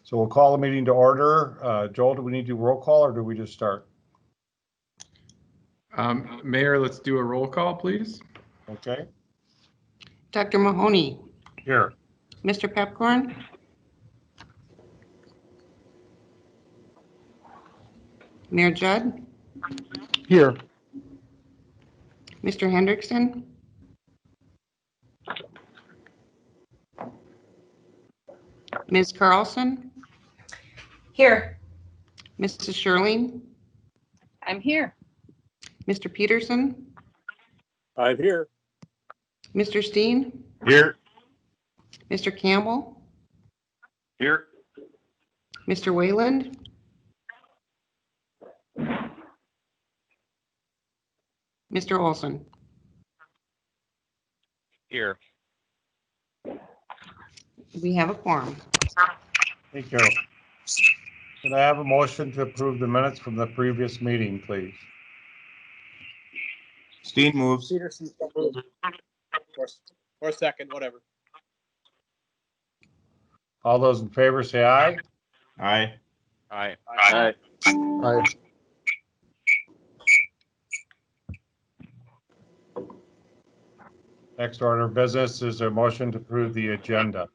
So we'll call the meeting to order. Joel, do we need to do roll call or do we just start? Mayor, let's do a roll call, please. Okay. Dr. Mahoney. Here. Mr. Pepcorn. Mayor Judd. Here. Mr. Hendrickson. Ms. Carlson. Here. Mrs. Scherling. I'm here. Mr. Peterson. I'm here. Mr. Steen. Here. Mr. Campbell. Here. Mr. Wayland. Mr. Olson. Here. We have a quorum. Thank you. Can I have a motion to approve the minutes from the previous meeting, please? Steen moves. Peterson. Or second, whatever. All those in favor say aye. Aye. Aye. Aye. Next order of business is a motion to approve the agenda.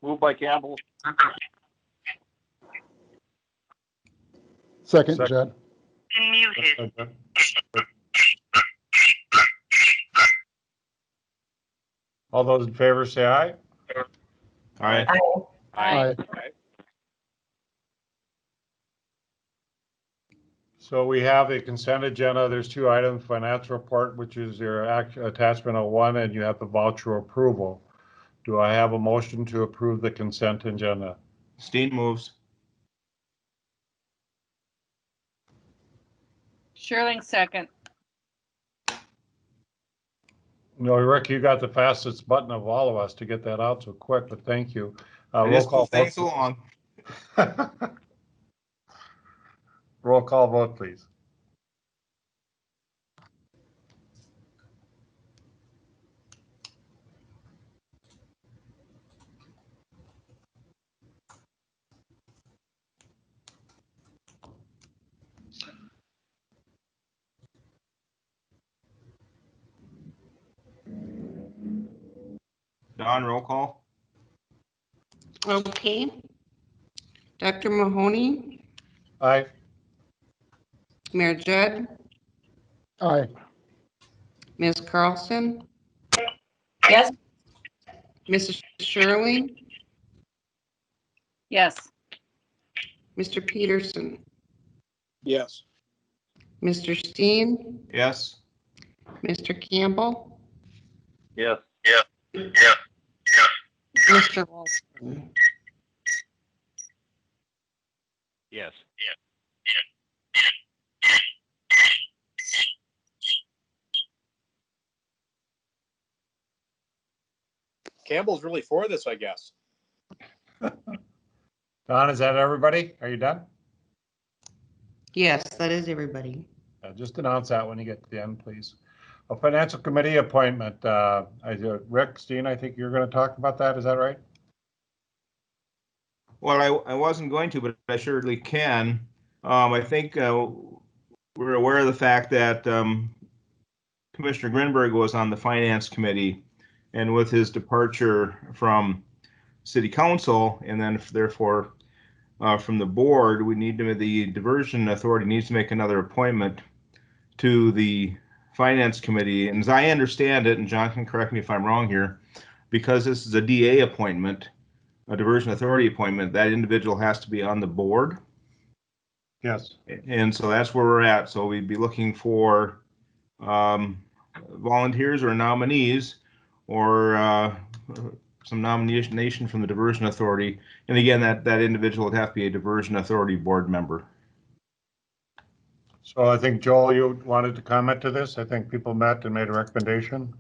Moved by Campbell. Second, Second. Judd. All those in favor say aye. Aye. Aye. So we have a consent agenda. There's two items: financial report, which is your attachment 01, and you have the voucher approval. Do I have a motion to approve the consent agenda? Steen moves. Scherling second. No, Rick, you got the fastest button of all of us to get that out so quick, but thank you. Roll call Thanks so vote. long. Roll call vote, please. Don, roll call. Okay. Dr. Mahoney. Aye. Mayor Judd. Aye. Ms. Carlson. Yes. Mrs. Scherling. Yes. Mr. Peterson. Yes. Mr. Steen. Yes. Mr. Campbell. Yes. Mr. Olson. Yes. Campbell's really for this, I guess. Don, is that everybody? Are you done? Yes, that is everybody. Just announce that when you get to the end, please. A financial committee appointment. Rick, Steen, I think you're going to talk about that. Is that right? Well, I wasn't going to, but I surely can. I think we're aware of the fact that Commissioner Grinberg was on the Finance Committee, and with his departure from City Council, and then therefore from the board, the Diversion Authority needs to make another appointment to the Finance Committee. And as I understand it, and John can correct me if I'm wrong here, because this is a DA appointment, a Diversion Authority appointment, that individual has to be on the board. Yes. And so that's where we're at. So we'd be looking for volunteers or nominees, or some nomination from the Diversion Authority. And again, that individual would have to be a Diversion Authority board member. So I think, Joel, you wanted to comment to this. I think people met and made a recommendation.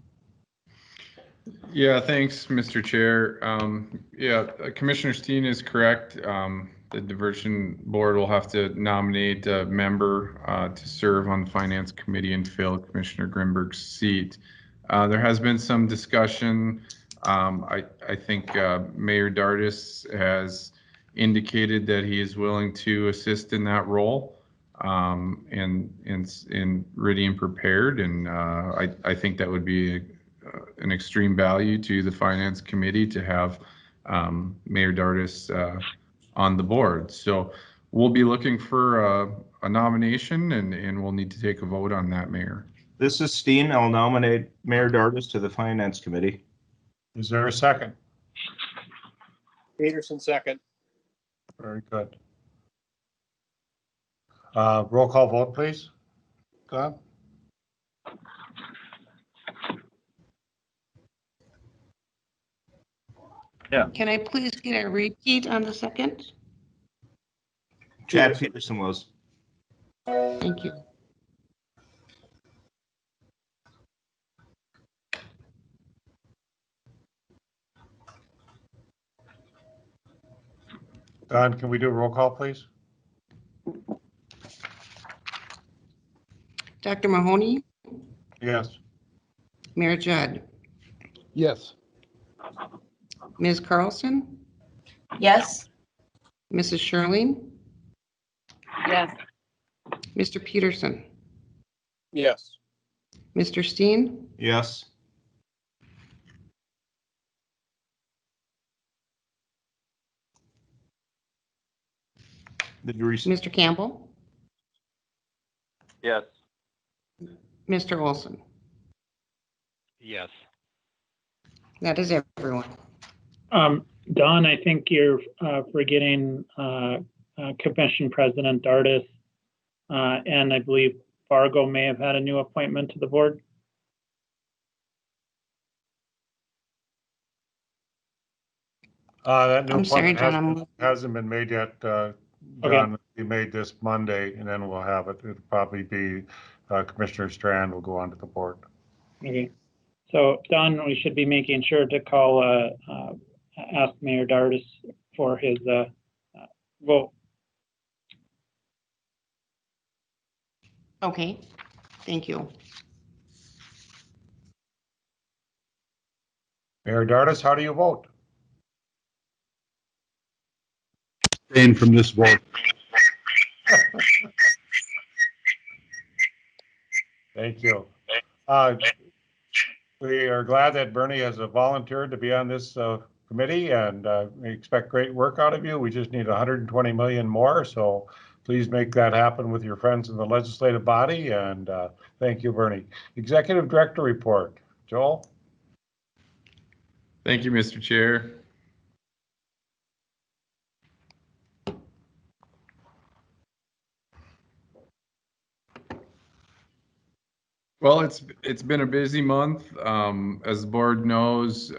Yeah, thanks, Mr. Chair. Commissioner Steen is correct. The Diversion Board will have to nominate a member to serve on the Finance Committee and fill Commissioner Grinberg's seat. There has been some discussion I think Mayor Dardis has indicated that he is willing to assist in that role, and ready and prepared. And I think that would be an extreme value to the Finance Committee to have Mayor Dardis on the board. So we'll be looking for a nomination, and we'll need to take a vote on that, Mayor. This is Steen. I'll nominate Mayor Dardis to the Finance Committee. Is there a second? Peterson, second. Very good. Roll call vote, please. Don? Can I please get a repeat on the second? Chad Peterson was. Thank you. Don, can we do a roll call, please? Dr. Mahoney, Yes. Mayor Judd, Yes. Ms. Carlson, Yes. Mrs. Scherling, Yes. Mr. Peterson, Yes. Mr. Steen, Yes. Did you receive? Mr. Campbell, Yes. Mr. Olson. Yes. That is everyone. Don, I think you're forgetting Commission President Dardis, and I believe Fargo may have had a new appointment to the board. That new I'm sorry, appointment John, hasn't been made yet. John, be made this Monday, and then we'll have it. It'll probably be Commissioner Strand will go onto the board. Okay. So Don, we should be making sure to call, ask Mayor Dardis for his vote. Okay, thank you. Mayor Dardis, how do you vote? Abstain from this vote. Thank you. We are glad that Bernie has volunteered to be on this committee, and we expect great work out of you. We just need 120 million more, so please make that happen with your friends in the legislative body, and thank you, Bernie. Executive Director report. Joel? Thank you, Mr. Chair. Well, it's been a busy month. As the board knows,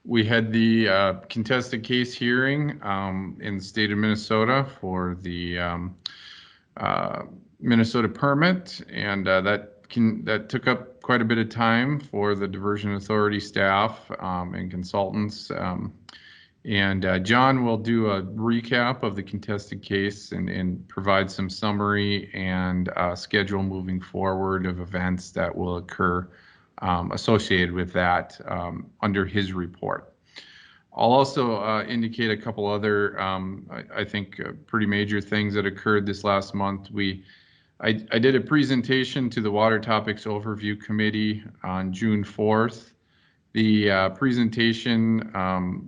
we had the contested case hearing in the state of Minnesota for the Minnesota permit, and that took up quite a bit of time for the Diversion Authority staff and consultants. And John will do a recap of the contested case and provide some summary and schedule moving forward of events that will occur associated with that under his report. I'll also indicate a couple other, I think, pretty major things that occurred this last month. I did a presentation to the Water Topics Overview Committee on June 4th. The presentation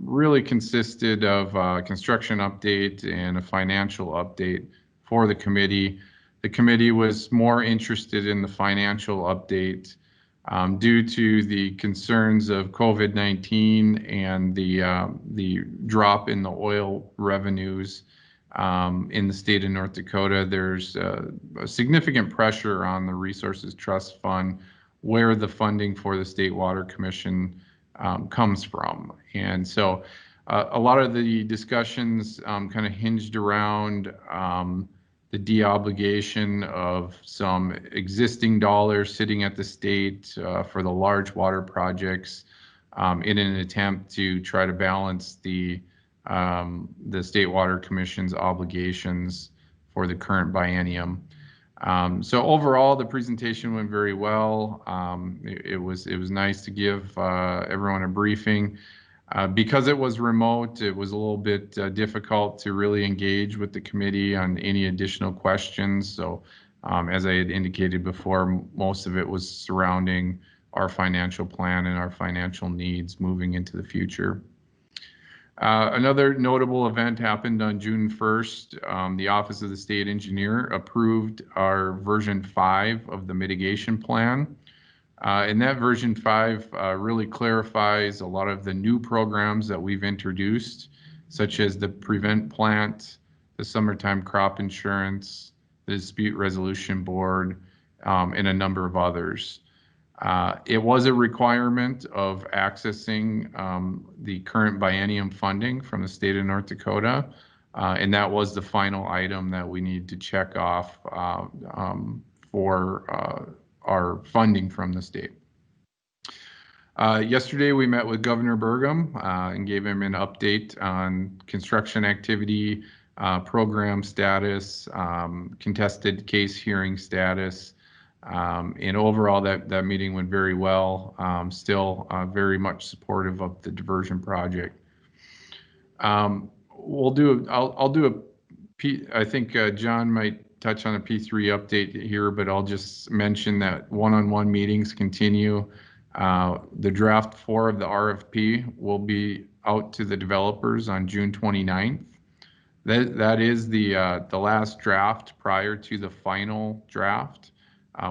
really consisted of a construction update and a financial update for the committee. The committee was more interested in the financial update due to the concerns of COVID-19 and the drop in the oil revenues in the state of North Dakota. There's a significant pressure on the Resources Trust Fund, where the funding for the State Water Commission comes from. And so a lot of the discussions kind of hinged around the deobligation of some existing dollars sitting at the state for the large water projects in an attempt to try to balance the State Water Commission's obligations for the current biennium. So overall, the presentation went very well. It was nice to give everyone a briefing. Because it was remote, it was a little bit difficult to really engage with the committee on any additional questions. So as I had indicated before, most of it was surrounding our financial plan and our financial needs moving into the future. Another notable event happened on June 1st. The Office of the State Engineer approved our version 5 of the mitigation plan. And that version 5 really clarifies a lot of the new programs that we've introduced, such as the Prevent Plant, the Summertime Crop Insurance, the Dispute Resolution Board, and a number of others. It was a requirement of accessing the current biennium funding from the state of North Dakota, and that was the final item that we need to check off for our funding from the state. Yesterday, we met with Governor Progam and gave him an update on construction activity, program status, contested case hearing status, and overall that meeting went very well. Still very much supportive of the diversion project. I'll do I think John might touch on a P3 update here, but I'll just mention that one-on-one meetings continue. The draft 4 of the RFP will be out to the developers on June 29th. That is the last draft prior to the final draft,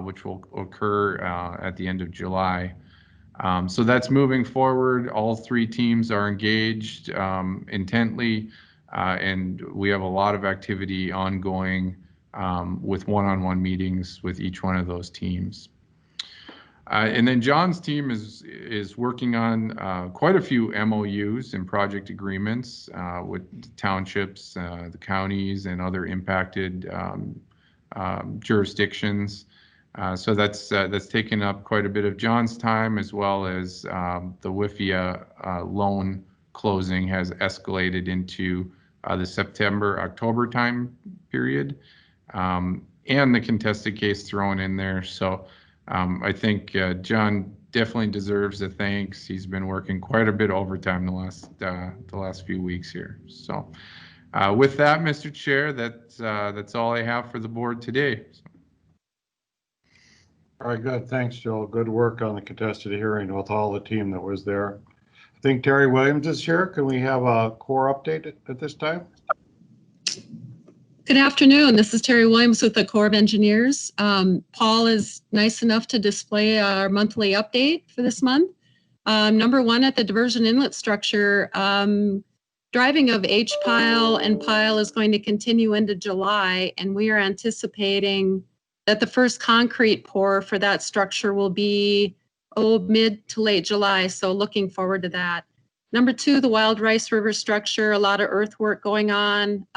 which will occur at the end of July. So that's moving forward. All 3 teams are engaged intently, and we have a lot of activity ongoing with one-on-one meetings with each one of those teams. And then John's team is working on quite a few MOUs and project agreements with townships, the counties, and other impacted jurisdictions. So that's taken up quite a bit of John's time, as well as the WIFIA loan closing has escalated into the September-October time period, and the contested case thrown in there. So I think John definitely deserves a thanks. He's been working quite a bit overtime the last few weeks here. So with that, Mr. Chair, that's all I have for the board today. All right, good. Thanks, Joel. Good work on the contested hearing with all the team that was there. I think Terry Williams is here. Can we have a core update at this time? Good afternoon. This is Terry Williams with the Corps of Engineers. Paul is nice enough to display our monthly update for this month. Number 1 at the diversion inlet structure, driving of H-pile and pile is going to continue into July, and we are anticipating that the first concrete pour for that structure will be mid to late July, so looking forward to that. Number 2, the Wild Rice River structure, a lot of earthwork going on.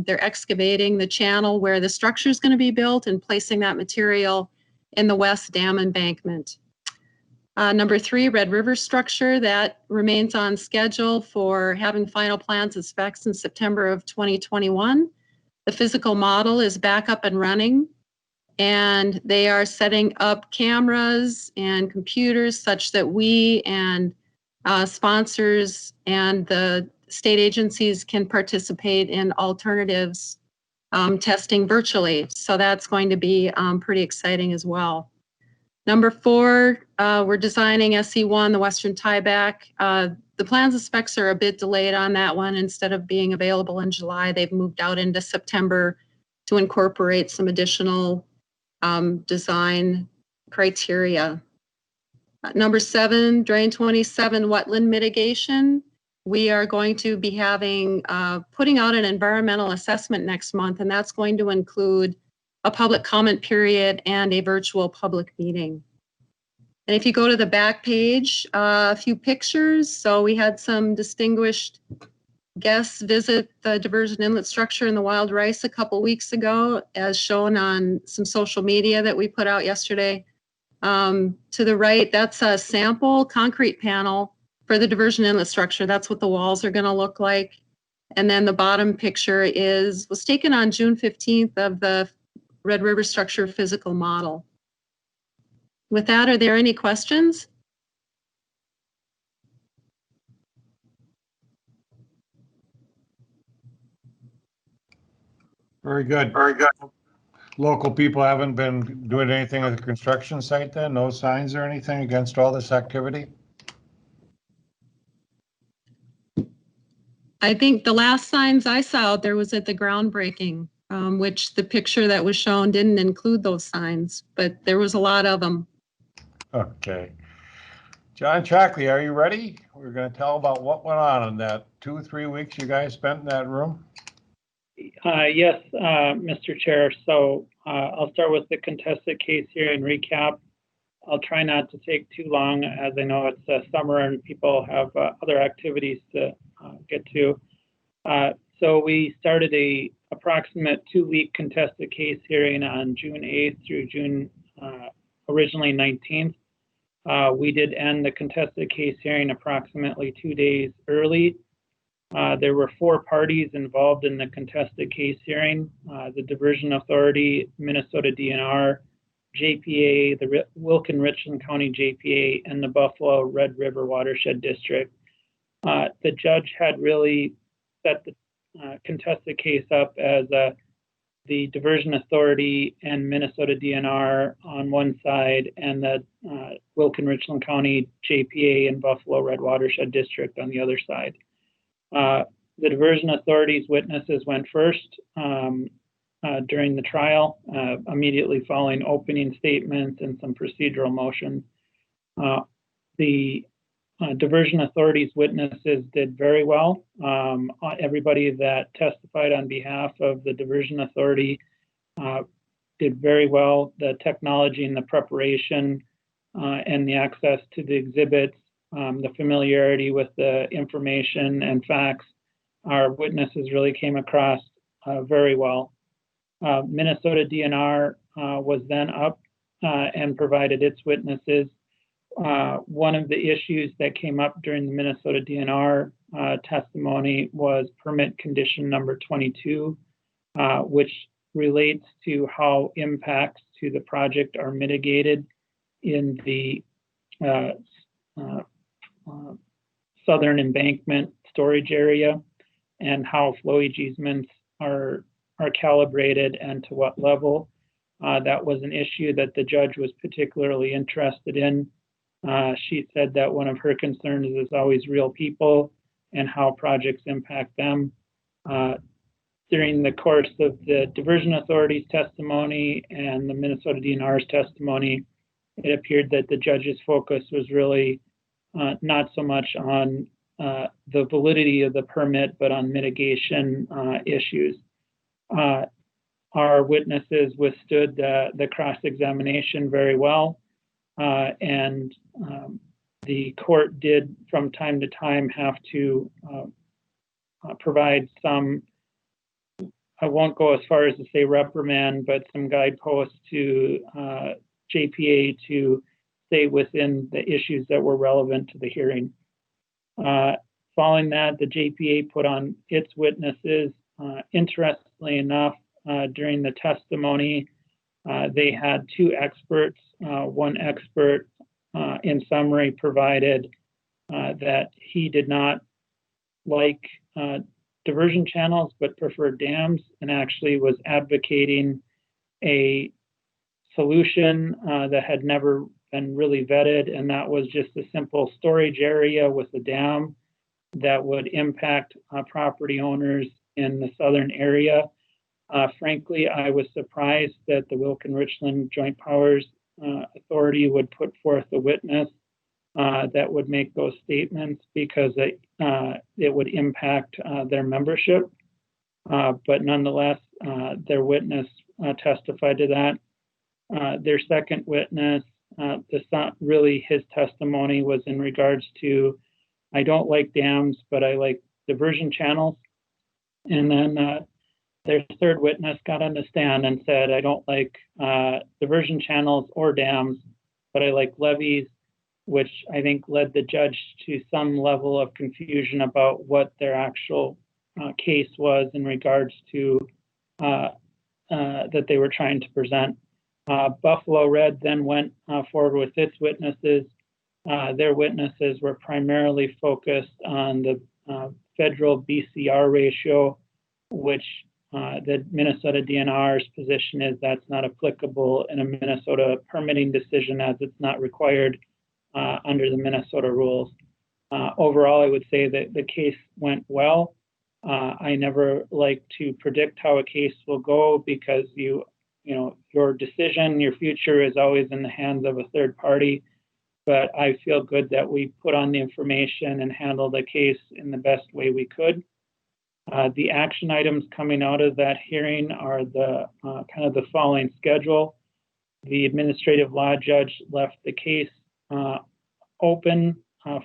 They're excavating the channel where the structure is going to be built and placing that material in the west dam embankment. Number 3, Red River structure, that remains on schedule for having final plans and specs in September of 2021. The physical model is back up and running, and they are setting up cameras and computers such that we and sponsors and the state agencies can participate in alternatives testing virtually. So that's going to be pretty exciting as well. Number 4, we're designing SE1, the Western Tieback. The plans and specs are a bit delayed on that one. Instead of being available in July, they've moved out into September to incorporate some additional design criteria. Number 7, Drain 27 wetland mitigation. We are going to be having, putting out an environmental assessment next month, and that's going to include a public comment period and a virtual public meeting. And if you go to the back page, a few pictures. So we had some distinguished guests visit the diversion inlet structure in the Wild Rice a couple weeks ago, as shown on some social media that we put out yesterday. To the right, that's a sample concrete panel for the diversion inlet structure. That's what the walls are going to look like. And then the bottom picture was taken on June 15th of the Red River structure physical model. With that, are there any questions? Very good. Local people haven't been doing anything at the construction site then? No signs or anything against all this activity? I think the last signs I saw out there was at the groundbreaking, which the picture that was shown didn't include those signs, but there was a lot of them. Okay. John Shockley, are you ready? We're going to tell about what went on in that 2-3 weeks you guys spent in that room. Yes, Mr. Chair. So I'll start with the contested case here and recap. I'll try not to take too long, as I know it's summer and people have other activities to get to. So we started a approximate 2-week contested case hearing on June 8th through June originally 19th. We did end the contested case hearing approximately 2 days early. There were 4 parties involved in the contested case hearing: the Diversion Authority, Minnesota DNR, JPA, the Wilkin-Richland County JPA, and the Buffalo Red River Watershed District. The judge had really set the contested case up as the Diversion Authority and Minnesota DNR on one side, and the Wilkin-Richland County JPA and Buffalo Red Watershed District on the other side. The Diversion Authority's witnesses went first during the trial, immediately following opening statements and some procedural motions. The Diversion Authority's witnesses did very well. Everybody that testified on behalf of the Diversion Authority did very well. The technology and the preparation and the access to the exhibits, the familiarity with the information and facts, our witnesses really came across very well. Minnesota DNR was then up and provided its witnesses. One of the issues that came up during the Minnesota DNR testimony was permit condition number 22, which relates to how impacts to the project are mitigated in the southern embankment storage area, and how flowage easements are calibrated and to what level. That was an issue that the judge was particularly interested in. She said that one of her concerns is always real people and how projects impact them. During the course of the Diversion Authority's testimony and the Minnesota DNR's testimony, it appeared that the judge's focus was really not so much on the validity of the permit, but on mitigation issues. Our witnesses withstood the cross-examination very well, and the court did from time to time have to provide some, I won't go as far as to say reprimand, but some guideposts to JPA to stay within the issues that were relevant to the hearing. Following that, the JPA put on its witnesses. Interestingly enough, during the testimony, they had 2 experts. One expert, in summary, provided that he did not like diversion channels, but preferred dams, and actually was advocating a solution that had never been really vetted, and that was just a simple storage area with a dam that would impact property owners in the southern area. Frankly, I was surprised that the Wilkin-Richland Joint Powers Authority would put forth a witness that would make those statements, because it would impact their membership. But nonetheless, their witness testified to that. Their second witness, really his testimony was in regards to, I don't like dams, but I like diversion channels. And then their third witness got on the stand and said, I don't like diversion channels or dams, but I like levees, which I think led the judge to some level of confusion about what their actual case was in regards to that they were trying to present. Buffalo Red then went forward with its witnesses. Their witnesses were primarily focused on the federal BCR ratio, which the Minnesota DNR's position is that's not applicable in a Minnesota permitting decision, as it's not required under the Minnesota rules. Overall, I would say that the case went well. I never like to predict how a case will go because you know, your decision, your future is always in the hands of a third party. But I feel good that we put on the information and handled the case in the best way we could. The action items coming out of that hearing are the kind of the following schedule. The administrative law judge left the case open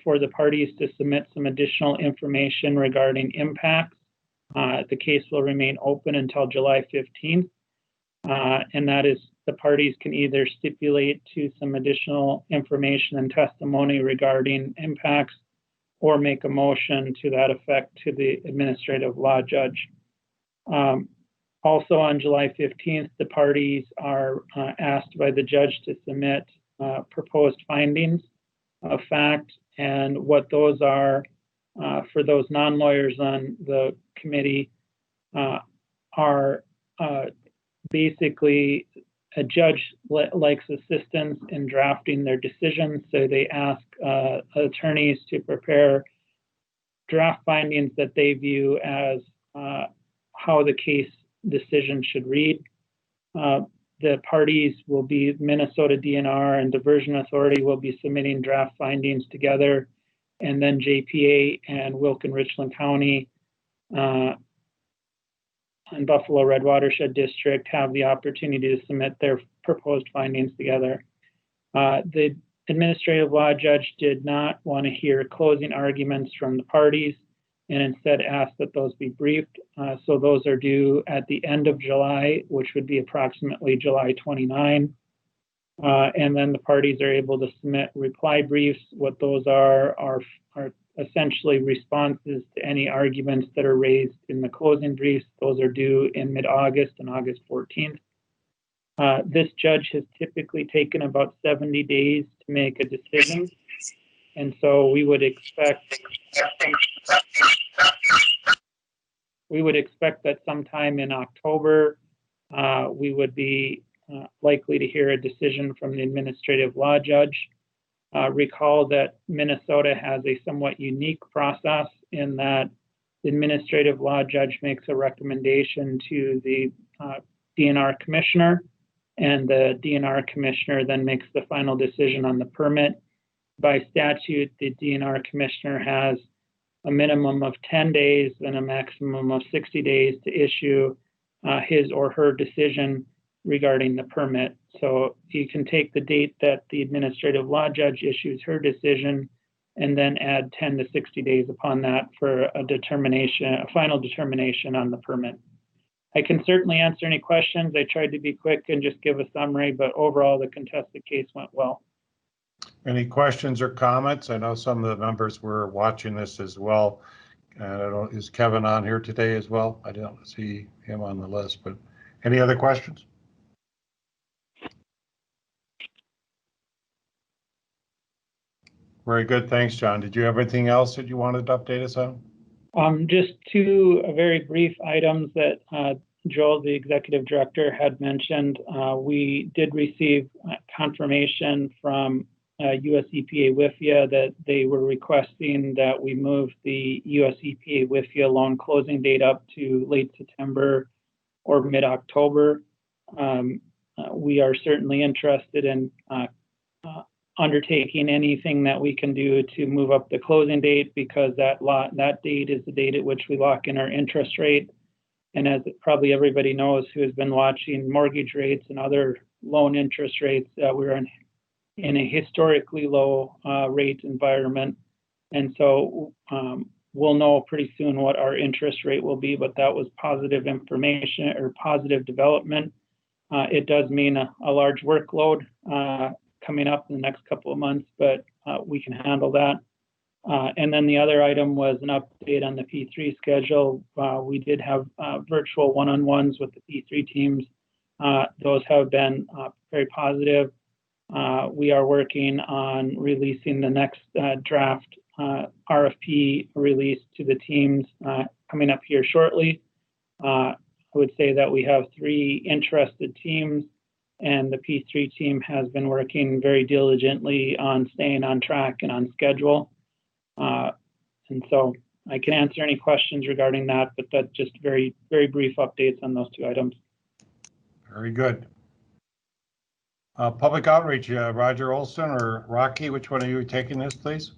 for the parties to submit some additional information regarding impacts. The case will remain open until July 15th. And that is, the parties can either stipulate to some additional information and testimony regarding impacts or make a motion to that effect to the administrative law judge. Also on July 15th, the parties are asked by the judge to submit proposed findings of fact, and what those are for those non-lawyers on the committee are basically a judge likes assistance in drafting their decisions, so they ask attorneys to prepare draft findings that they view as how the case decision should read. The parties will be Minnesota DNR and Diversion Authority will be submitting draft findings together, and then JPA and Wilk and Richland County and Buffalo Red Watershed District have the opportunity to submit their proposed findings together. The administrative law judge did not want to hear closing arguments from the parties and instead asked that those be briefed. So those are due at the end of July, which would be approximately July 29. And then the parties are able to submit reply briefs. What those are essentially responses to any arguments that are raised in the closing briefs. Those are due in mid-August and August 14th. This judge has typically taken about 70 days to make a decision. And so we would expect that sometime in October, we would be likely to hear a decision from the administrative law judge. Recall that Minnesota has a somewhat unique process in that the administrative law judge makes a recommendation to the DNR commissioner, and the DNR commissioner then makes the final decision on the permit. By statute, the DNR commissioner has a minimum of 10 days and a maximum of 60 days to issue his or her decision regarding the permit. So you can take the date that the administrative law judge issues her decision and then add 10 to 60 days upon that for a final determination on the permit. I can certainly answer any questions. I tried to be quick and just give a summary, but overall the contested case went well. Any questions or comments? I know some of the members were watching this as well. And I don't, is Kevin on here today as well? I don't see him on the list, but any other questions? Very good. Thanks, John. Did you have anything else that you wanted to update us on? Just two very brief items that Joel, the executive director, had mentioned. We did receive confirmation from US EPA WIFIA that they were requesting that we move the US EPA WIFIA loan closing date up to late September or mid-October. We are certainly interested in undertaking anything that we can do to move up the closing date, because that date is the date at which we lock in our interest rate. And as probably everybody knows who has been watching mortgage rates and other loan interest rates, we're in a historically low rate environment. And so we'll know pretty soon what our interest rate will be, but that was positive information or positive development. It does mean a large workload coming up in the next couple of months, but we can handle that. And then the other item was an update on the P3 schedule. We did have virtual one-on-ones with the P3 teams. Those have been very positive. We are working on releasing the next draft RFP release to the teams coming up here shortly. I would say that we have 3 interested teams, and the P3 team has been working very diligently on staying on track and on schedule. And so I can answer any questions regarding that, but that's just very, very brief updates on those 2 items. Very good. Public outreach, Rodger, Olson, or Rocky, which one are you taking this, please?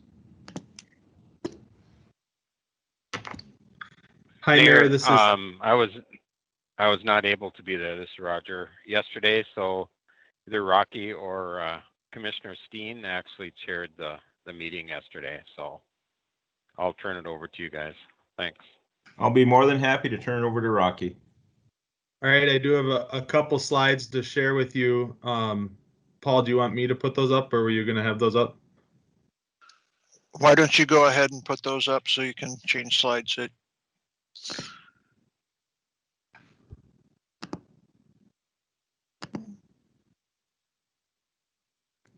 Hi, Mayor. This is I was not able to be there. This is Rodger yesterday, so either Rocky or Commissioner Steen actually chaired the meeting yesterday. So I'll turn it over to you guys. Thanks. I'll be more than happy to turn it over to Rocky. all right. I do have a couple slides to share with you. Paul, do you want me to put those up, or were you going to have those up? Why don't you go ahead and put those up so you can change slides?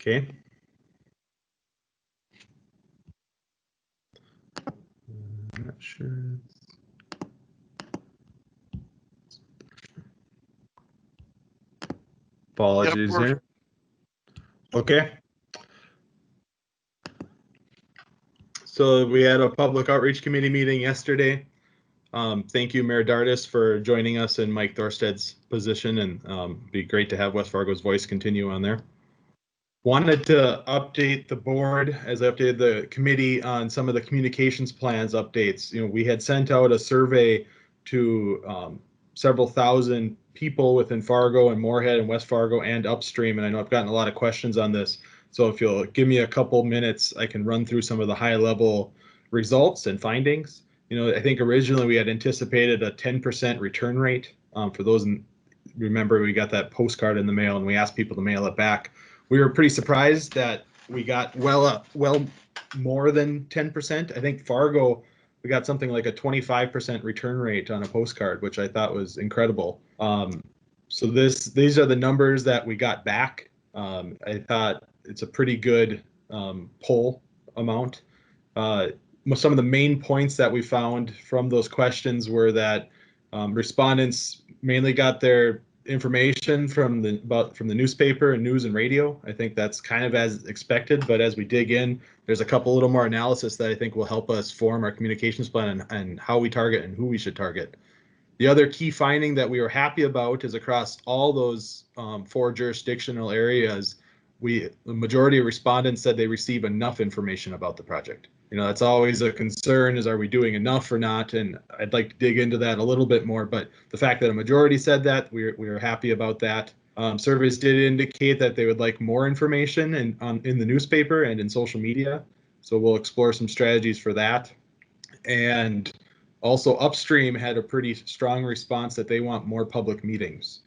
Okay. I'm not sure. Apologies Yep, there. Okay. So we had a public outreach committee meeting yesterday. Thank you, Mayor Dardis, for joining us in Mike Thorsted's position, and be great to have West Fargo's voice continue on there. Wanted to update the board as I updated the committee on some of the communications plans updates. You know, we had sent out a survey to several thousand people within Fargo and Moorhead and West Fargo and upstream, and I know I've gotten a lot of questions on this. So if you'll give me a couple minutes, I can run through some of the high level results and findings. You know, I think originally we had anticipated a 10% return rate. For those, remember we got that postcard in the mail and we asked people to mail it back. We were pretty surprised that we got well more than 10%. I think Fargo, we got something like a 25% return rate on a postcard, which I thought was incredible. So these are the numbers that we got back. I thought it's a pretty good poll amount. Some of the main points that we found from those questions were that respondents mainly got their information from the newspaper and news and radio. I think that's kind of as expected, but as we dig in, there's a couple little more analysis that I think will help us form our communications plan and how we target and who we should target. The other key finding that we were happy about is across all those 4 jurisdictional areas, the majority of respondents said they receive enough information about the project. You know, that's always a concern, is are we doing enough or not? And I'd like to dig into that a little bit more, but the fact that a majority said that, we were happy about that. Surveys did indicate that they would like more information in the newspaper and in social media. So we'll explore some strategies for that. And also upstream had a pretty strong response that they want more public meetings.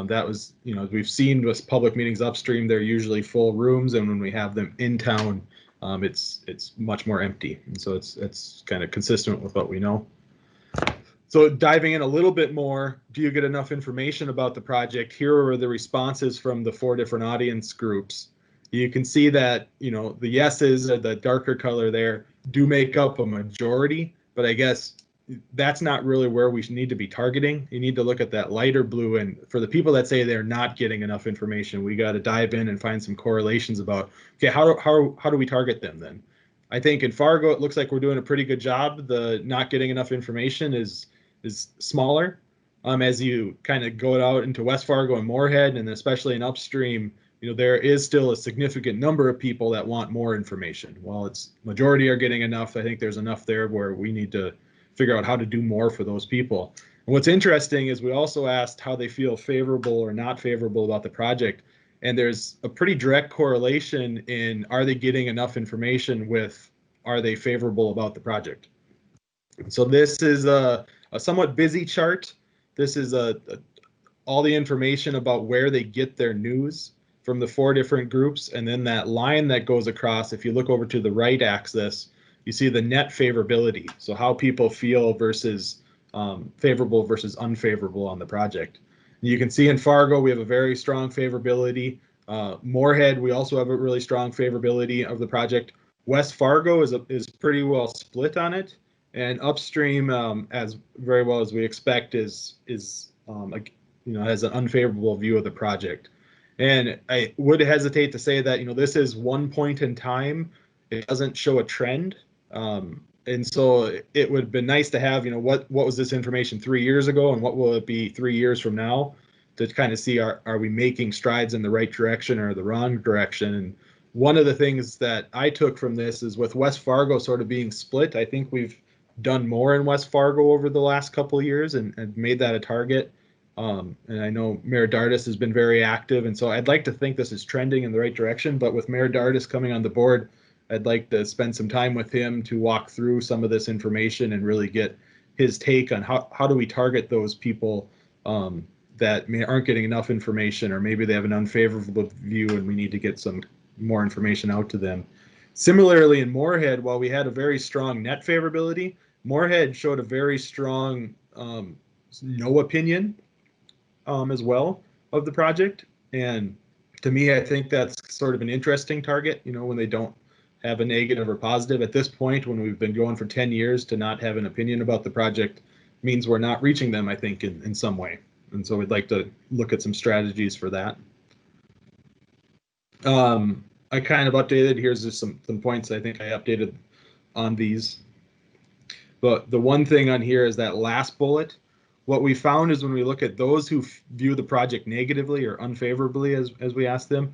That was, you know, we've seen with public meetings upstream, they're usually full rooms, and when we have them in town, it's much more empty. And so it's kind of consistent with what we know. So diving in a little bit more, do you get enough information about the project? Here are the responses from the 4 different audience groups. You can see that, you know, the yeses, the darker color there, do make up a majority, but I guess that's not really where we need to be targeting. You need to look at that lighter blue, and for the people that say they're not getting enough information, we got to dive in and find some correlations about, okay, how do we target them then? I think in Fargo, it looks like we're doing a pretty good job. The not getting enough information is smaller. As you kind of go out into West Fargo and Moorhead, and especially in upstream, you know, there is still a significant number of people that want more information. While it's majority are getting enough, I think there's enough there where we need to figure out how to do more for those people. And what's interesting is we also asked how they feel favorable or not favorable about the project. And there's a pretty direct correlation in, are they getting enough information with, are they favorable about the project? So this is a somewhat busy chart. This is all the information about where they get their news from the 4 different groups. And then that line that goes across, if you look over to the right axis, you see the net favorability. So how people feel versus favorable versus unfavorable on the project. And you can see in Fargo, we have a very strong favorability. Moorhead, we also have a really strong favorability of the project. West Fargo is pretty well split on it, and upstream, as very well as we expect, has an unfavorable view of the project. And I would hesitate to say that this is one point in time. It doesn't show a trend, and so it would be nice to have what was this information 3 years ago, and what will it be 3 years from now, to kind of see are we making strides in the right direction or the wrong direction. And one of the things that I took from this is, with West Fargo sort of being split, I think we've done more in West Fargo over the last couple of years and made that a target. And I know Mayor Dardis has been very active, and so I'd like to think this is trending in the right direction. But with Mayor Dardis coming on the board, I'd like to spend some time with him to walk through some of this information and really get his take on how do we target those people that aren't getting enough information, or maybe they have an unfavorable view and we need to get some more information out to them. Similarly, in Moorhead, while we had a very strong net favorability, Moorhead showed a very strong no opinion as well of the project. And to me, I think that's sort of an interesting target, when they don't have a negative or positive. At this point, when we've been going for 10 years, to not have an opinion about the project means we're not reaching them, I think, in some way. And so we'd like to look at some strategies for that. I kind of updated, here's just some points I think I updated on these. But the one thing on here is that last bullet. What we found is when we look at those who view the project negatively or unfavorably, as we ask them,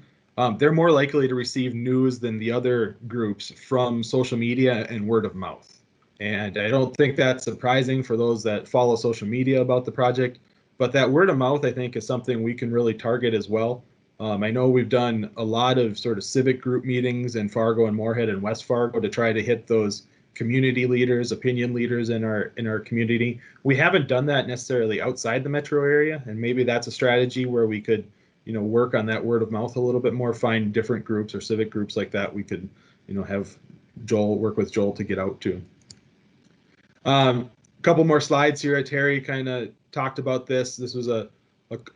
they're more likely to receive news than the other groups from social media and word of mouth. And I don't think that's surprising for those that follow social media about the project, but that word of mouth, I think, is something we can really target as well. I know we've done a lot of sort of civic group meetings in Fargo and Moorhead and West Fargo to try to hit those community leaders, opinion leaders in our community. We haven't done that necessarily outside the metro area, and maybe that's a strategy where we could, work on that word of mouth a little bit more, find different groups or civic groups like that we could, have work with Joel to get out to. A couple more slides here. Terry kind of talked about this. This was a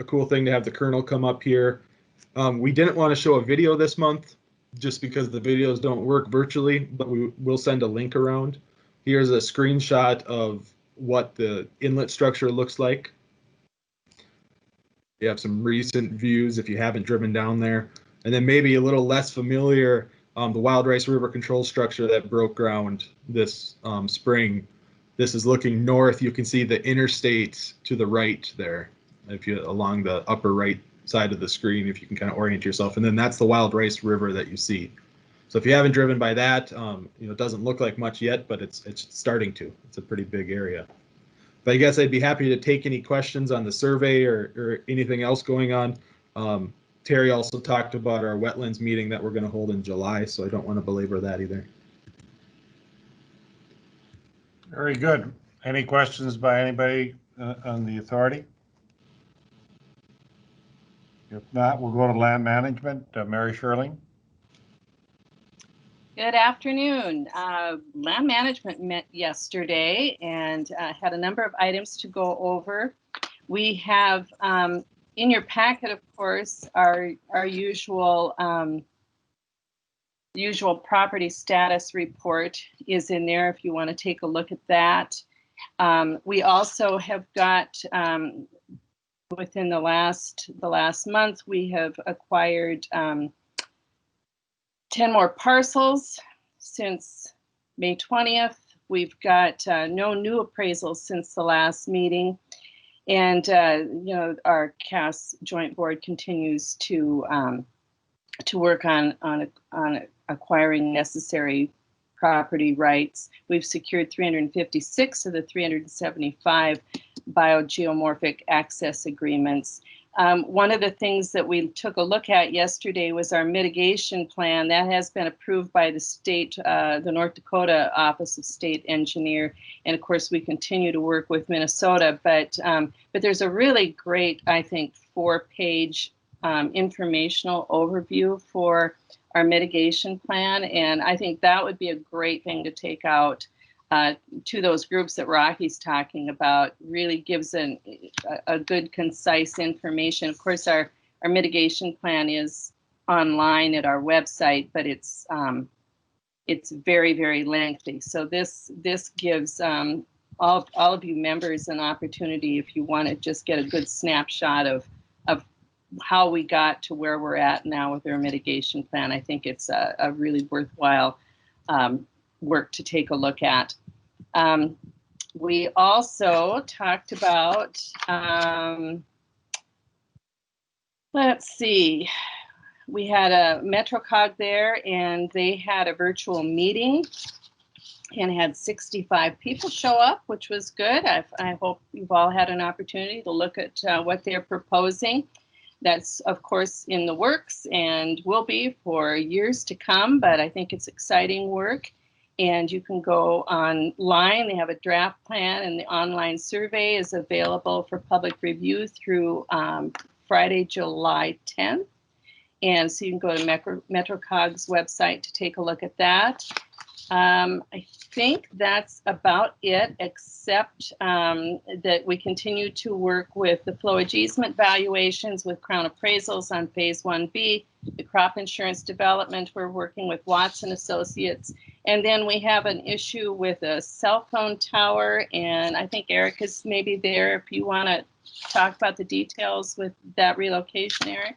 cool thing to have the Colonel come up here. We didn't want to show a video this month just because the videos don't work virtually, but we will send a link around. Here's a screenshot of what the inlet structure looks like. You have some recent views if you haven't driven down there. And then maybe a little less familiar, the Wild Rice River control structure that broke ground this spring. This is looking north. You can see the interstate to the right there, if you along the upper right side of the screen, if you can kind of orient yourself. And then that's the Wild Rice River that you see. So if you haven't driven by that, it doesn't look like much yet, but it's starting to. It's a pretty big area. But I guess I'd be happy to take any questions on the survey or anything else going on. Terry also talked about our wetlands meeting that we're going to hold in July, so I don't want to belabor that either. Very good. Any questions by anybody on the authority? If not, we'll go to land management. Mary Scherling. Good afternoon. Land management met yesterday and had a number of items to go over. We have in your packet, of course, our usual property status report is in there if you want to take a look at that. We also have got within the last month, we have acquired 10 more parcels since May 20th. We've got no new appraisals since the last meeting. And, our CAS joint board continues to work on acquiring necessary property rights. We've secured 356 of the 375 biogeomorphic access agreements. One of the things that we took a look at yesterday was our mitigation plan. That has been approved by the state, the North Dakota Office of State Engineer. And of course, we continue to work with Minnesota, but there's a really great, I think, 4-page informational overview for our mitigation plan. And I think that would be a great thing to take out to those groups that Rocky's talking about. Really gives a good, concise information. Of course, our mitigation plan is online at our website, but it's very, very lengthy. So this gives all of you members an opportunity, if you want to just get a good snapshot of how we got to where we're at now with our mitigation plan. I think it's a really worthwhile work to take a look at. We also talked about, let's see, we had a MetroCog there, and they had a virtual meeting and had 65 people show up, which was good. I hope you've all had an opportunity to look at what they're proposing. That's, of course, in the works and will be for years to come, but I think it's exciting work. And you can go online. They have a draft plan, and the online survey is available for public review through Friday, July 10th. And so you can go to MetroCog's website to take a look at that. I think that's about it, except that we continue to work with the flowage easement valuations with Crown appraisals on phase 1B, the crop insurance development. We're working with Watson Associates. And then we have an issue with a cell phone tower. And I think Eric is maybe there if you want to talk about the details with that relocation, Eric.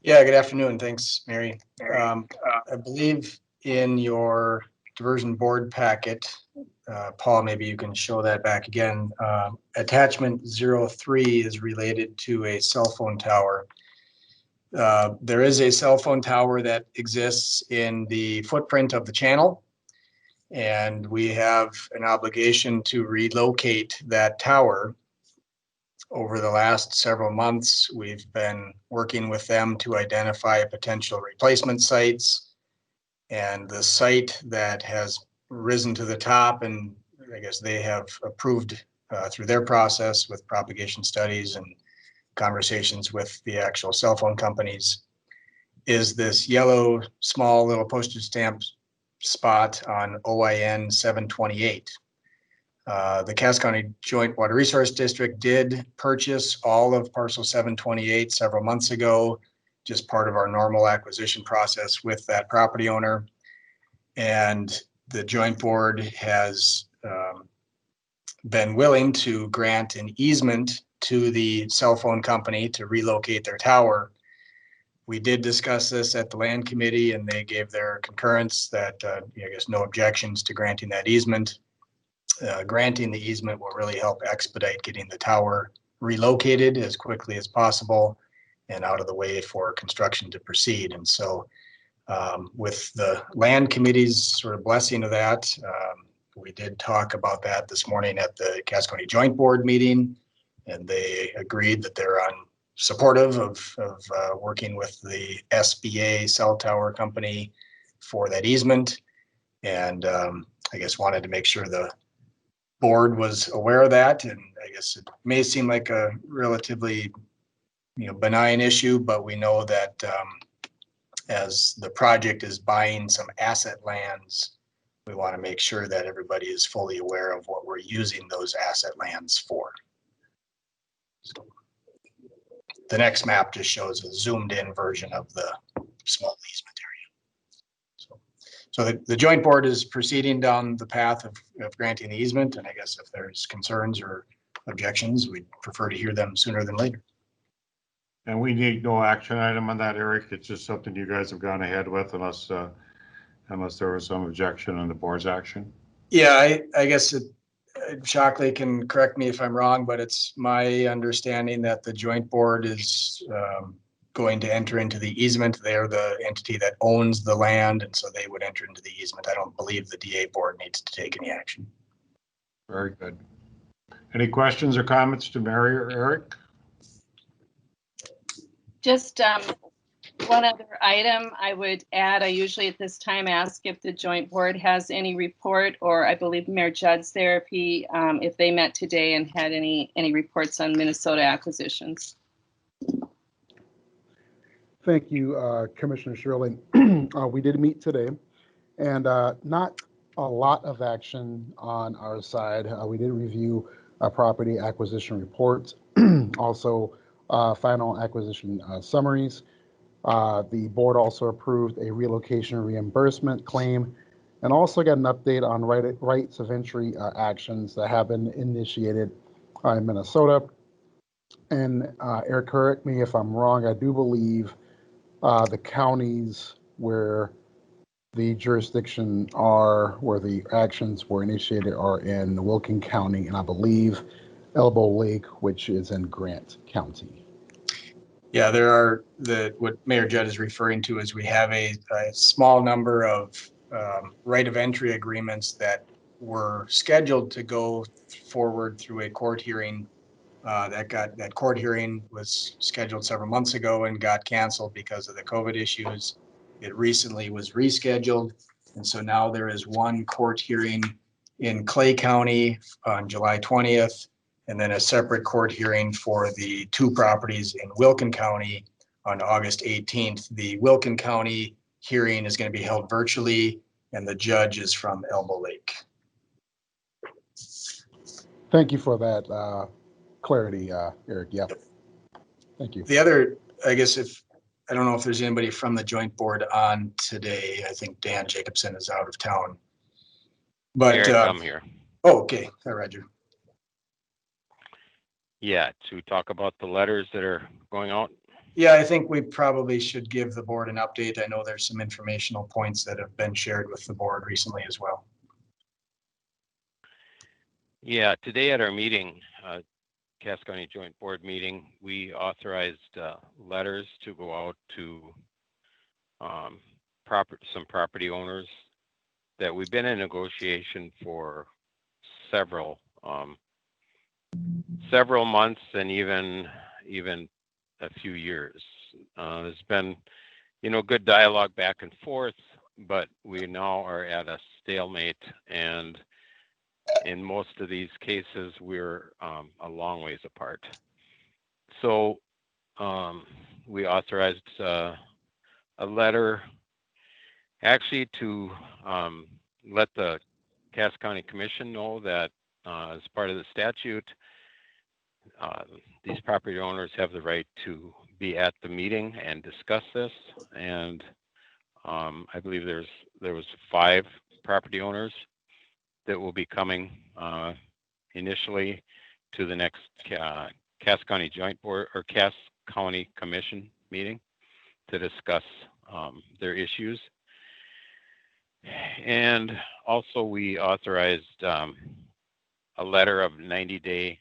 Yeah, good afternoon. Thanks, Mary. I believe in your diversion board packet, Paul, maybe you can show that back again. Attachment 03 is related to a cell phone tower. There is a cell phone tower that exists in the footprint of the channel, and we have an obligation to relocate that tower. Over the last several months, we've been working with them to identify potential replacement sites. And the site that has risen to the top, and I guess they have approved through their process with propagation studies and conversations with the actual cell phone companies, is this yellow, small little postage stamp spot on OIN 728. The Cass County Joint Water Resource District did purchase all of parcel 728 several months ago, just part of our normal acquisition process with that property owner. And the joint board has been willing to grant an easement to the cell phone company to relocate their tower. We did discuss this at the land committee, and they gave their concurrence that I guess no objections to granting that easement. Granting the easement will really help expedite getting the tower relocated as quickly as possible and out of the way for construction to proceed. And so with the land committee's sort of blessing of that, we did talk about that this morning at the Cass County Joint Board meeting, and they agreed that they're supportive of working with the SBA cell tower company for that easement. And I guess wanted to make sure the board was aware of that. And I guess it may seem like a relatively benign issue, but we know that as the project is buying some asset lands, we want to make sure that everybody is fully aware of what we're using those asset lands for. So the next map just shows a zoomed in version of the small easement area. So the joint board is proceeding down the path of granting the easement, and I guess if there's concerns or objections, we'd prefer to hear them sooner than later. And we need no action item on that, Eric. It's just something you guys have gone ahead with unless there was some objection on the board's action. Yeah, I guess Shockley can correct me if I'm wrong, but it's my understanding that the joint board is going to enter into the easement. They're the entity that owns the land, and so they would enter into the easement. I don't believe the DA board needs to take any action. Very good. Any questions or comments to Mary or Eric? Just one other item I would add. I usually at this time ask if the joint board has any report, or I believe Mayor Judd's there if they met today and had any reports on Minnesota acquisitions. Thank you, Commissioner Scherling. We did meet today, and not a lot of action on our side. We did review property acquisition reports, also final acquisition summaries. The board also approved a relocation reimbursement claim, and also got an update on rights of entry actions that have been initiated in Minnesota. And Eric, correct me if I'm wrong, I do believe the counties where the jurisdiction are, where the actions were initiated, are in Wilkin County, and I believe Elbow Lake, which is in Grant County. Yeah, there are what Mayor Judd is referring to is we have a small number of right of entry agreements that were scheduled to go forward through a court hearing. That court hearing was scheduled several months ago and got canceled because of the COVID issues. It recently was rescheduled. And so now there is one court hearing in Clay County on July 20th, and then a separate court hearing for the 2 properties in Wilkin County on August 18th. The Wilkin County hearing is going to be held virtually, and the judge is from Elbow Lake. Thank you for that clarity, Eric. Yep. Thank you. The other, I guess, I don't know if there's anybody from the joint board on today. I think Dan Jacobson is out of town. But Eric, I'm here. Oh, okay. Hi, Rodger. Yeah, to talk about the letters that are going out. Yeah, I think we probably should give the board an update. I know there's some informational points that have been shared with the board recently as well. Yeah, today at our meeting, Cass County Joint Board meeting, we authorized letters to go out to some property owners that we've been in negotiation for several months and even a few years. There's been, good dialogue back and forth, but we now are at a stalemate, and in most of these cases, we're a long ways apart. So we authorized a letter actually to let the Cass County Commission know that as part of the statute, these property owners have the right to be at the meeting and discuss this. And I believe there was 5 property owners that will be coming initially to the next Cass County Joint Board or Cass County Commission meeting to discuss their issues. And also we authorized a letter of 90-day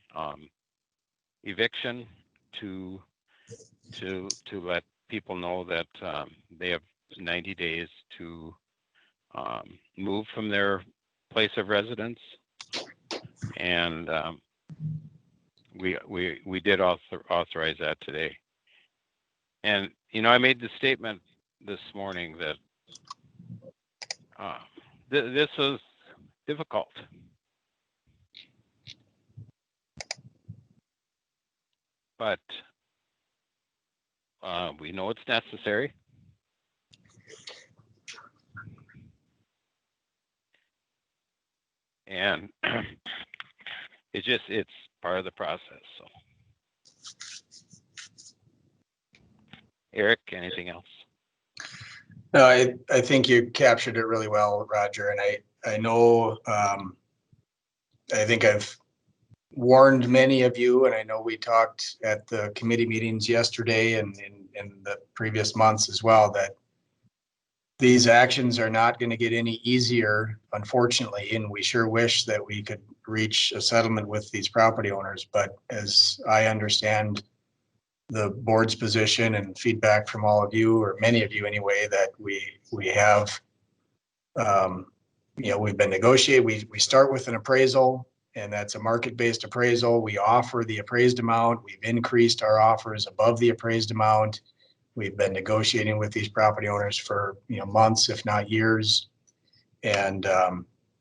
eviction to let people know that they have 90 days to move from their place of residence. And we did authorize that today. And I made the statement this morning that this is difficult. But we know it's necessary. And it's part of the process. So, Eric, anything else? No, I think you captured it really well, Rodger. And I know, I think I've warned many of you, and I know we talked at the committee meetings yesterday and in the previous months as well, that these actions are not going to get any easier, unfortunately, and we sure wish that we could reach a settlement with these property owners. But as I understand the board's position and feedback from all of you, or many of you anyway, that we have, we've been negotiating. We start with an appraisal, and that's a market-based appraisal. We offer the appraised amount. We've increased our offers above the appraised amount. We've been negotiating with these property owners for months, if not years. And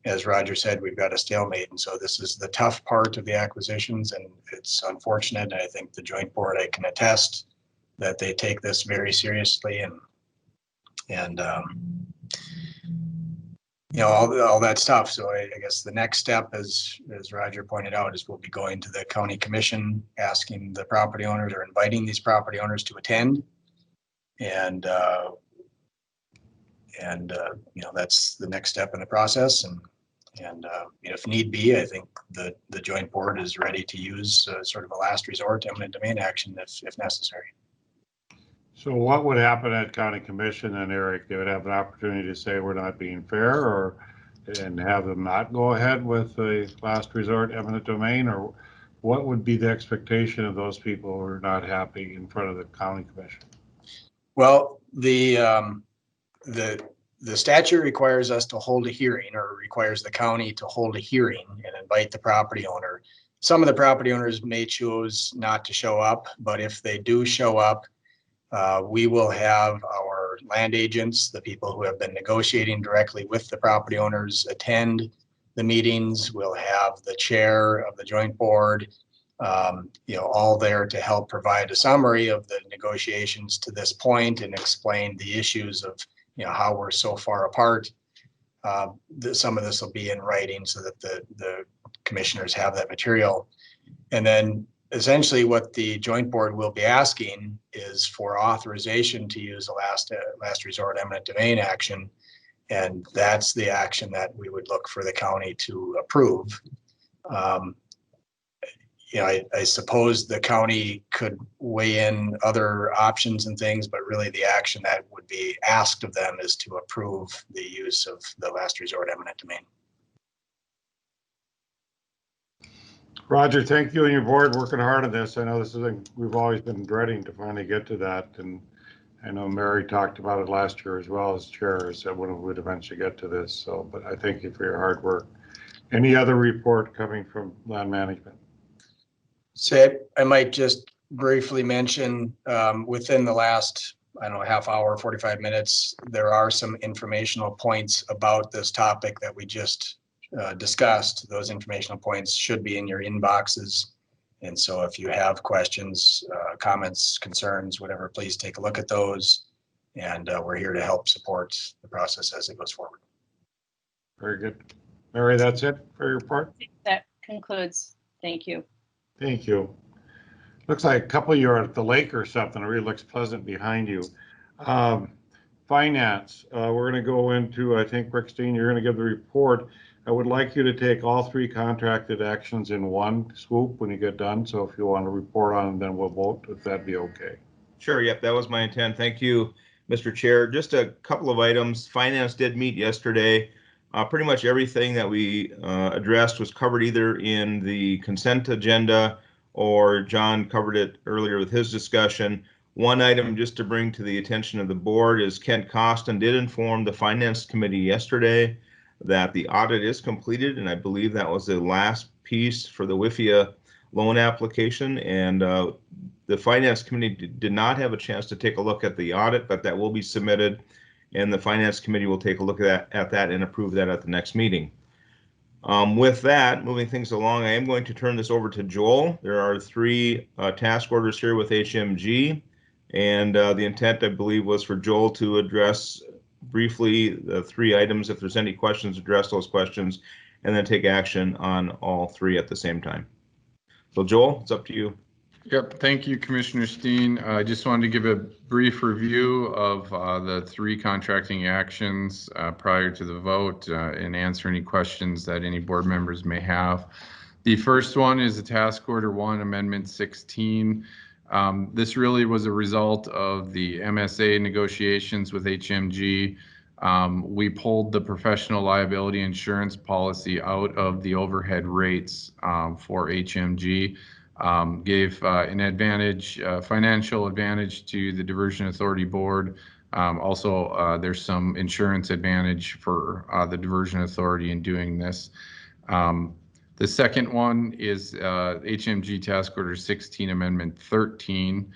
as Rodger said, we've got a stalemate. And so this is the tough part of the acquisitions, and it's unfortunate. I think the joint board, I can attest that they take this very seriously and all that stuff. So I guess the next step, as Rodger pointed out, is we'll be going to the county commission, asking the property owners or inviting these property owners to attend. And that's the next step in the process. And if need be, I think the joint board is ready to use sort of a last resort eminent domain action if necessary. So what would happen at county commission and Eric? They would have an opportunity to say we're not being fair, and have them not go ahead with the last resort eminent domain, or what would be the expectation of those people who are not happy in front of the county commission? Well, the statute requires us to hold a hearing, or requires the county to hold a hearing and invite the property owner. Some of the property owners may choose not to show up, but if they do show up, we will have our land agents, the people who have been negotiating directly with the property owners, attend the meetings. We'll have the chair of the joint board, all there to help provide a summary of the negotiations to this point and explain the issues of how we're so far apart. Some of this will be in writing so that the commissioners have that material. And then essentially what the joint board will be asking is for authorization to use a last resort eminent domain action. And that's the action that we would look for the county to approve. I suppose the county could weigh in other options and things, but really the action that would be asked of them is to approve the use of the last resort eminent domain. Rodger, thank you and your board working hard on this. I know this is we've always been dreading to finally get to that, and I know Mary talked about it last year as well as chair, said when we would eventually get to this. So, but I thank you for your hard work. Any other report coming from land management? So I might just briefly mention within the last, half hour, 45 minutes, there are some informational points about this topic that we just discussed. Those informational points should be in your inboxes. And so if you have questions, comments, concerns, whatever, please take a look at those. And we're here to help support the process as it goes forward. Very good. Mary, that's it for your report? That concludes. Thank you. Thank you. Looks like a couple of you are at the lake or something. It really looks pleasant behind you. Finance, we're going to go into, I think, Rick Steen, you're going to give the report. I would like you to take all three contracted actions in one swoop when you get done. So if you want to report on them, then we'll vote, if that'd be okay. Sure, yep, that was my intent. Thank you, Mr. Chair. Just a couple of items. Finance did meet yesterday. Pretty much everything that we addressed was covered either in the consent agenda or John covered it earlier with his discussion. One item just to bring to the attention of the board is Kent Costin did inform the Finance Committee yesterday that the audit is completed, and I believe that was the last piece for the WIFIA loan application. And the Finance Committee did not have a chance to take a look at the audit, but that will be submitted, and the Finance Committee will take a look at that and approve that at the next meeting. With that, moving things along, I am going to turn this over to Joel. There are three task orders here with HMG, and the intent, I believe, was for Joel to address briefly the three items. If there's any questions, address those questions, and then take action on all three at the same time. So Joel, it's up to you. Yep, thank you, Commissioner Steen. I just wanted to give a brief review of the three contracting actions prior to the vote and answer any questions that any board members may have. The first one is the Task Order 1, Amendment 16. This really was a result of the MSA negotiations with HMG. We pulled the professional liability insurance policy out of the overhead rates for HMG. Gave an advantage, financial advantage to the Diversion Authority Board. Also, there's some insurance advantage for the Diversion Authority in doing this. The second one is HMG Task Order 16, Amendment 13.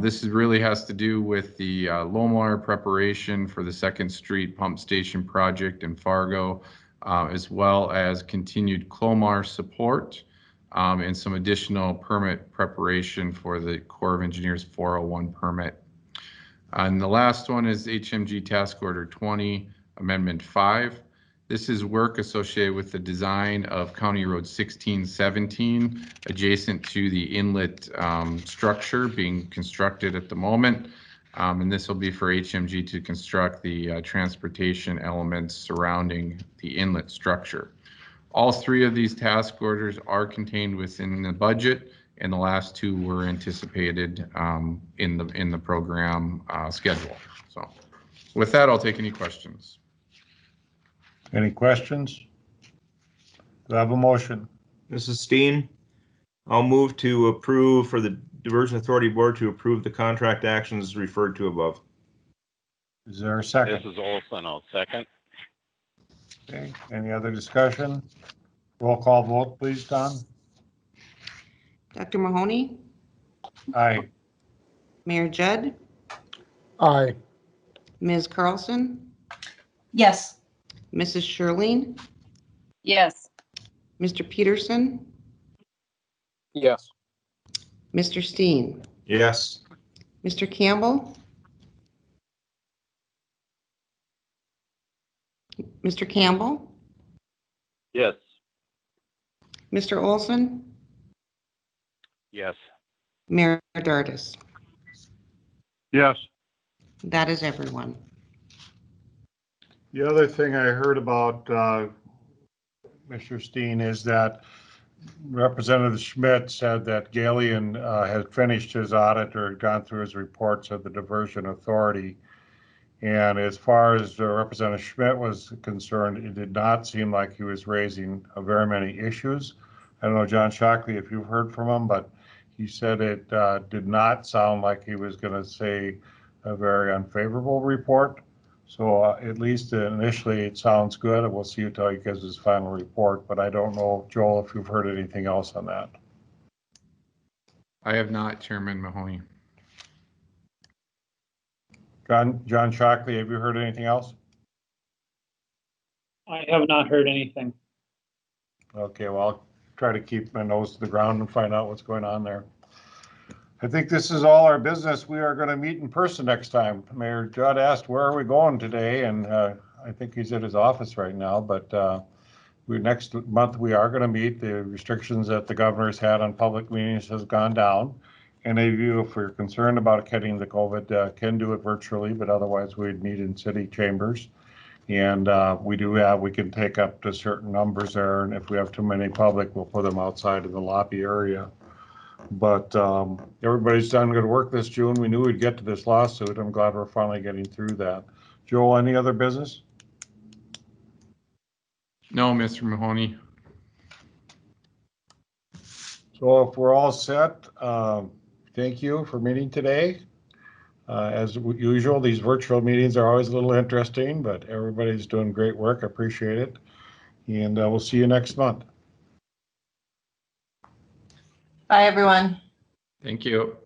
This really has to do with the Lomar preparation for the 2nd Street Pump Station project in Fargo, as well as continued Clomar support and some additional permit preparation for the Corps of Engineers 401 permit. And the last one is HMG Task Order 20, Amendment 5. This is work associated with the design of County Road 1617, adjacent to the inlet structure being constructed at the moment. And this will be for HMG to construct the transportation elements surrounding the inlet structure. All three of these task orders are contained within the budget, and the last two were anticipated in the program schedule. So with that, I'll take any questions. Any questions? Do I have a motion? This is Steen. I'll move to approve for the Diversion Authority Board to approve the contract actions referred to above. Is there a second? This is Olson. I'll second. Okay, any other discussion? Roll call vote, please, Don. Dr. Mahoney, Aye. Mayor Judd, Aye. Ms. Carlson, Yes. Mrs. Scherling, Yes. Mr. Peterson, Yes. Mr. Steen, Yes. Mr. Campbell, Mr. Campbell, Yes. Mr. Olson, Yes. Mayor Dardis. Yes. That is everyone. The other thing I heard about, Mr. Steen, is that Representative Schmidt said that Galen had finished his audit or gone through his reports of the Diversion Authority. And as far as Representative Schmidt was concerned, it did not seem like he was raising very many issues. I don't know, John Shockley, if you've heard from him, but he said it did not sound like he was going to say a very unfavorable report. So at least initially it sounds good, and we'll see until he gives his final report. But I don't know, Joel, if you've heard anything else on that. I have not, Chairman Mahoney. John Shockley, have you heard anything else? I have not heard anything. Okay, well, I'll try to keep my nose to the ground and find out what's going on there. I think this is all our business. We are going to meet in person next time. Mayor Judd asked, where are we going today? And I think he's at his office right now, but next month we are going to meet. The restrictions that the governor's had on public meetings has gone down. Any of you, if you're concerned about getting the COVID, can do it virtually, but otherwise we'd meet in city chambers. And we can take up to certain numbers there. And if we have too many public, we'll put them outside of the lobby area. But everybody's done good work this June. We knew we'd get to this lawsuit. I'm glad we're finally getting through that. Joel, any other business? No, Mr. Mahoney. So if we're all set, thank you for meeting today. As usual, these virtual meetings are always a little interesting, but everybody's doing great work. I appreciate it. And we'll see you next month. Bye, everyone. Thank you.